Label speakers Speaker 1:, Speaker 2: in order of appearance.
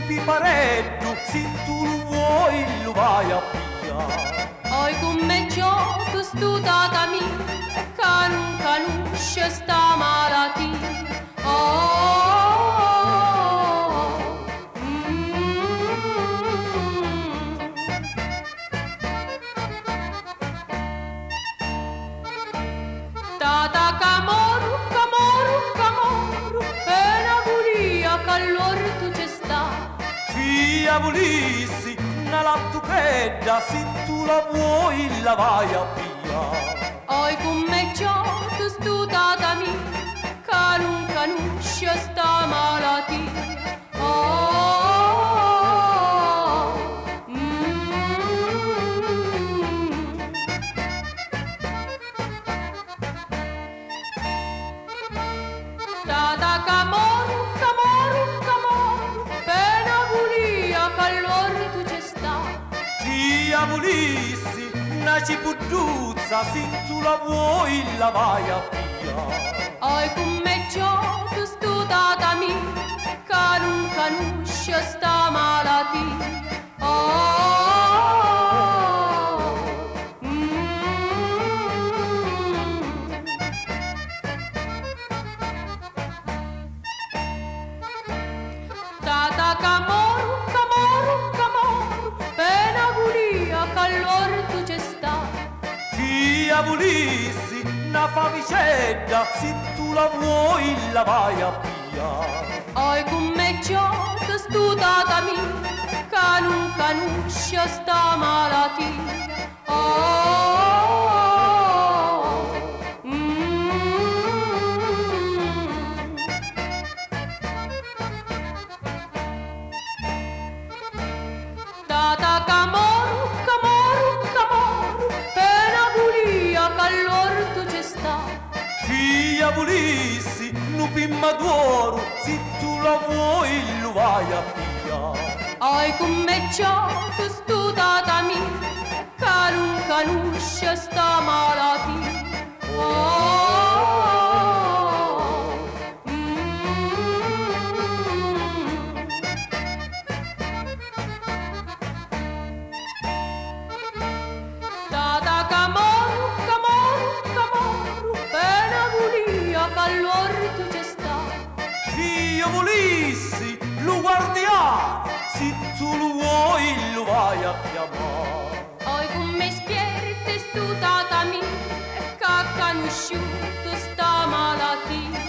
Speaker 1: pipareddu, se tu lo vuoi lo vai a pigliare.
Speaker 2: Oi come gioco stu tata mia, che non conosce sta malattia. Tata Camoru, Camoru, Camoru, è una bulia che all'orto c'è sta.
Speaker 1: Fia volissi, una lattuchedda, se tu la vuoi la vai a pigliare.
Speaker 2: Oi come gioco stu tata mia, che non conosce sta malattia. Tata Camoru, Camoru, Camoru, per una bulia che all'orto c'è sta.
Speaker 1: Fia volissi, una cipudduzza, se tu la vuoi la vai a pigliare.
Speaker 2: Oi come gioco stu tata mia, che non conosce sta malattia. Tata Camoru, Camoru, Camoru, per una bulia che all'orto c'è sta.
Speaker 1: Fia volissi, una favicedda, se tu la vuoi la vai a pigliare.
Speaker 2: Oi come gioco stu tata mia, che non conosce sta malattia. Tata Camoru, Camoru, Camoru, per una bulia che all'orto c'è sta.
Speaker 1: Fia volissi, un pimma d'oro, se tu la vuoi lo vai a pigliare.
Speaker 2: Oi come gioco stu tata mia, che non conosce sta malattia. Tata Camoru, Camoru, Camoru, per una bulia che all'orto c'è sta.
Speaker 1: Fia volissi, lo guardiamo, se tu lo vuoi lo vai a chiamare.
Speaker 2: Oi come spierte stu tata mia, che ha conosciuto sta malattia.